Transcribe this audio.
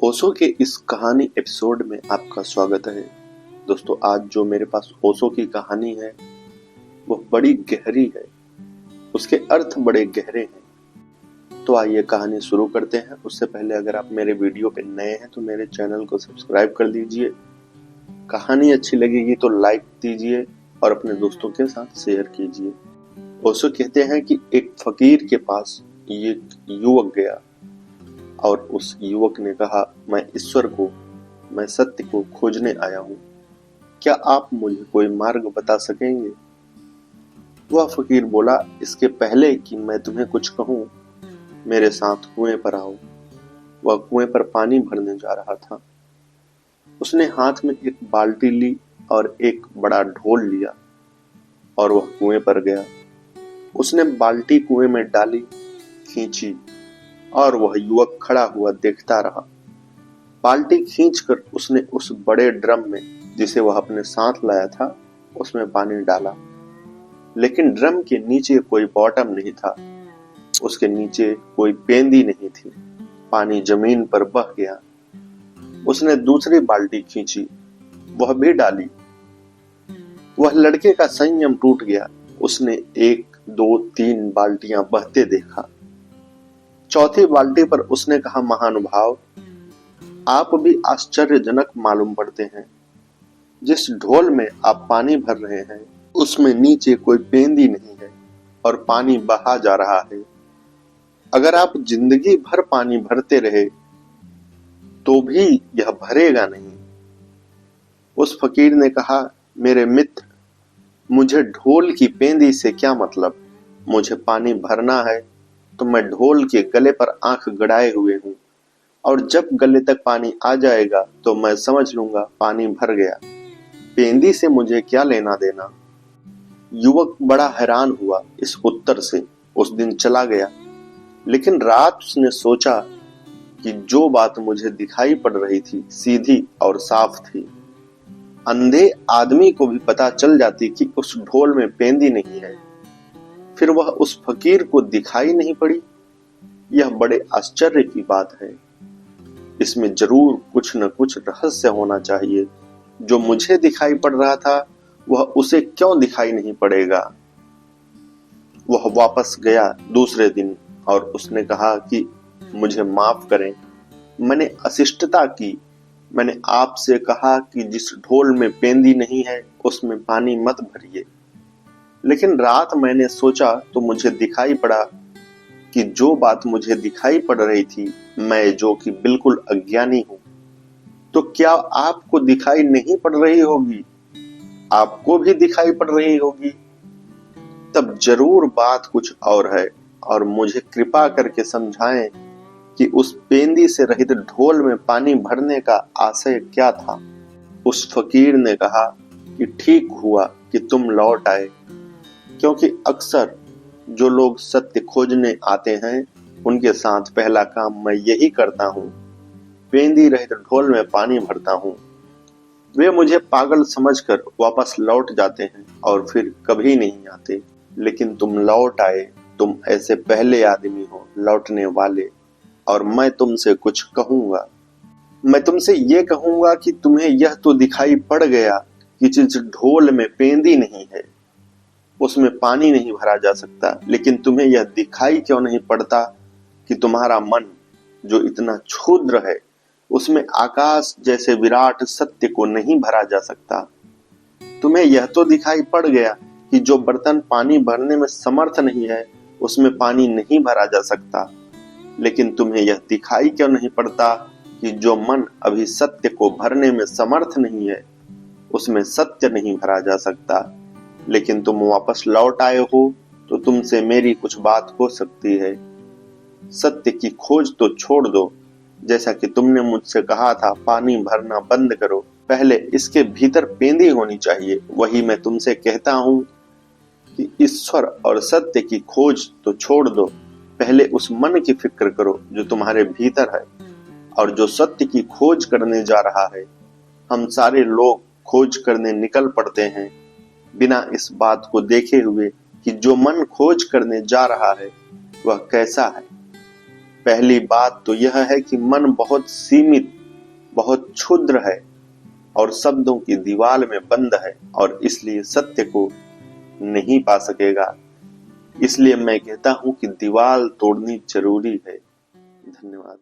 ओशो के इस कहानी एपिसोड में आपका स्वागत है। दोस्तों, आज जो मेरे पास ओशो की कहानी है वो बड़ी गहरी है, उसके अर्थ बड़े गहरे हैं। तो आइए कहानी शुरू करते हैं। उससे पहले अगर आप मेरे वीडियो पे नए हैं तो मेरे चैनल को सब्सक्राइब कर दीजिए। कहानी अच्छी लगेगी तो लाइक दीजिए और अपने दोस्तों के साथ शेयर कीजिए। ओशो कहते हैं कि एक फकीर के पास ये युवक गया और उस युवक ने कहा, मैं ईश्वर को, मैं सत्य को खोजने आया हूँ, क्या आप मुझे कोई मार्ग बता सकेंगे? वह फकीर बोला, इसके पहले कि मैं तुम्हें कुछ कहूँ, मेरे साथ कुएं पर आओ। वह कुएं पर पानी भरने जा रहा था। उसने हाथ में एक बाल्टी ली और एक बड़ा ढोल लिया और वह कुएं पर गया। उसने बाल्टी कुएं में डाली, खींची और वह युवक खड़ा हुआ देखता रहा। बाल्टी खींचकर उसने उस बड़े ड्रम में, जिसे वह अपने साथ लाया था, उसमें पानी डाला। लेकिन ड्रम के नीचे कोई बॉटम नहीं था, उसके नीचे कोई पेंदी नहीं थी। पानी जमीन पर बह गया। उसने दूसरी बाल्टी खींची, वह भी डाली। वह लड़के का संयम टूट गया। उसने 1, 2, 3 बाल्टियां बहते देखा। चौथी बाल्टी पर उसने कहा, महानुभाव, आप भी आश्चर्यजनक मालूम पड़ते हैं। जिस ढोल में आप पानी भर रहे हैं उसमें नीचे कोई पेंदी नहीं है और पानी बहा जा रहा है। अगर आप जिंदगी भर पानी भरते रहे तो भी यह भरेगा नहीं। उस फकीर ने कहा, मेरे मित्र, मुझे ढोल की पेंदी से क्या मतलब? मुझे पानी भरना है तो मैं ढोल के गले पर आंख गड़ाए हुए हूं, और जब गले तक पानी आ जाएगा तो मैं समझ लूंगा पानी भर गया। पेंदी से मुझे क्या लेना देना? युवक बड़ा हैरान हुआ इस उत्तर से। उस दिन चला गया। लेकिन रात उसने सोचा कि जो बात मुझे दिखाई पड़ रही थी सीधी और साफ थी। अंधे आदमी को भी पता चल जाती कि उस ढोल में पेंदी नहीं है, फिर वह उस फकीर को दिखाई नहीं पड़ी। यह बड़े आश्चर्य की बात है। इसमें जरूर कुछ न कुछ रहस्य होना चाहिए। जो मुझे दिखाई पड़ रहा था वह उसे क्यों दिखाई नहीं पड़ेगा? वह वापस गया दूसरे दिन और उसने कहा कि मुझे माफ करें, मैंने अशिष्टता की। मैंने आपसे कहा कि जिस ढोल में पेंदी नहीं है उसमें पानी मत भरिए। लेकिन रात मैंने सोचा तो मुझे दिखाई पड़ा कि जो बात मुझे दिखाई पड़ रही थी, मैं जो कि बिल्कुल अज्ञानी हूं, तो क्या आपको दिखाई नहीं पड़ रही होगी? आपको भी दिखाई पड़ रही होगी। तब जरूर बात कुछ और है, और मुझे कृपा करके समझाएं कि उस पेंदी से रहित ढोल में पानी भरने का आशय क्या था। उस फकीर ने कहा कि ठीक हुआ कि तुम लौट आए, क्योंकि अक्सर जो लोग सत्य खोजने आते हैं उनके साथ पहला काम मैं यही करता हूँ, पेंदी रहित ढोल में पानी भरता हूँ। वे मुझे पागल समझकर वापस लौट जाते हैं और फिर कभी नहीं आते। लेकिन तुम लौट आए। तुम ऐसे पहले आदमी हो लौटने वाले, और मैं तुमसे कुछ कहूंगा। मैं तुमसे ये कहूंगा कि तुम्हें यह तो दिखाई पड़ गया कि जिस ढोल में पेंदी नहीं है उसमें पानी नहीं भरा जा सकता, लेकिन तुम्हें यह दिखाई क्यों नहीं पड़ता कि तुम्हारा मन, जो इतना क्षुद्र है, उसमें आकाश जैसे विराट सत्य को नहीं भरा जा सकता। तुम्हें यह तो दिखाई पड़ गया कि जो बर्तन पानी भरने में समर्थ नहीं है उसमें पानी नहीं भरा जा सकता, लेकिन तुम्हें यह दिखाई क्यों नहीं पड़ता कि जो मन अभी सत्य को भरने में समर्थ नहीं है उसमें सत्य नहीं भरा जा सकता। लेकिन तुम वापस लौट आए हो तो तुमसे मेरी कुछ बात हो सकती है। सत्य की खोज तो छोड़ दो। जैसा कि तुमने मुझसे कहा था, पानी भरना बंद करो, पहले इसके भीतर पेंदी होनी चाहिए। वही मैं तुमसे कहता हूँ कि ईश्वर और सत्य की खोज तो छोड़ दो, पहले उस मन की फिक्र करो जो तुम्हारे भीतर है और जो सत्य की खोज करने जा रहा है। हम सारे लोग खोज करने निकल पड़ते हैं बिना इस बात को देखे हुए कि जो मन खोज करने जा रहा है वह कैसा है। पहली बात तो यह है कि मन बहुत सीमित बहुत क्षुद्र है और शब्दों की दीवार में बंद है और इसलिए सत्य को नहीं पा सकेगा। इसलिए मैं कहता हूं कि दीवार तोड़नी जरूरी है। धन्यवाद।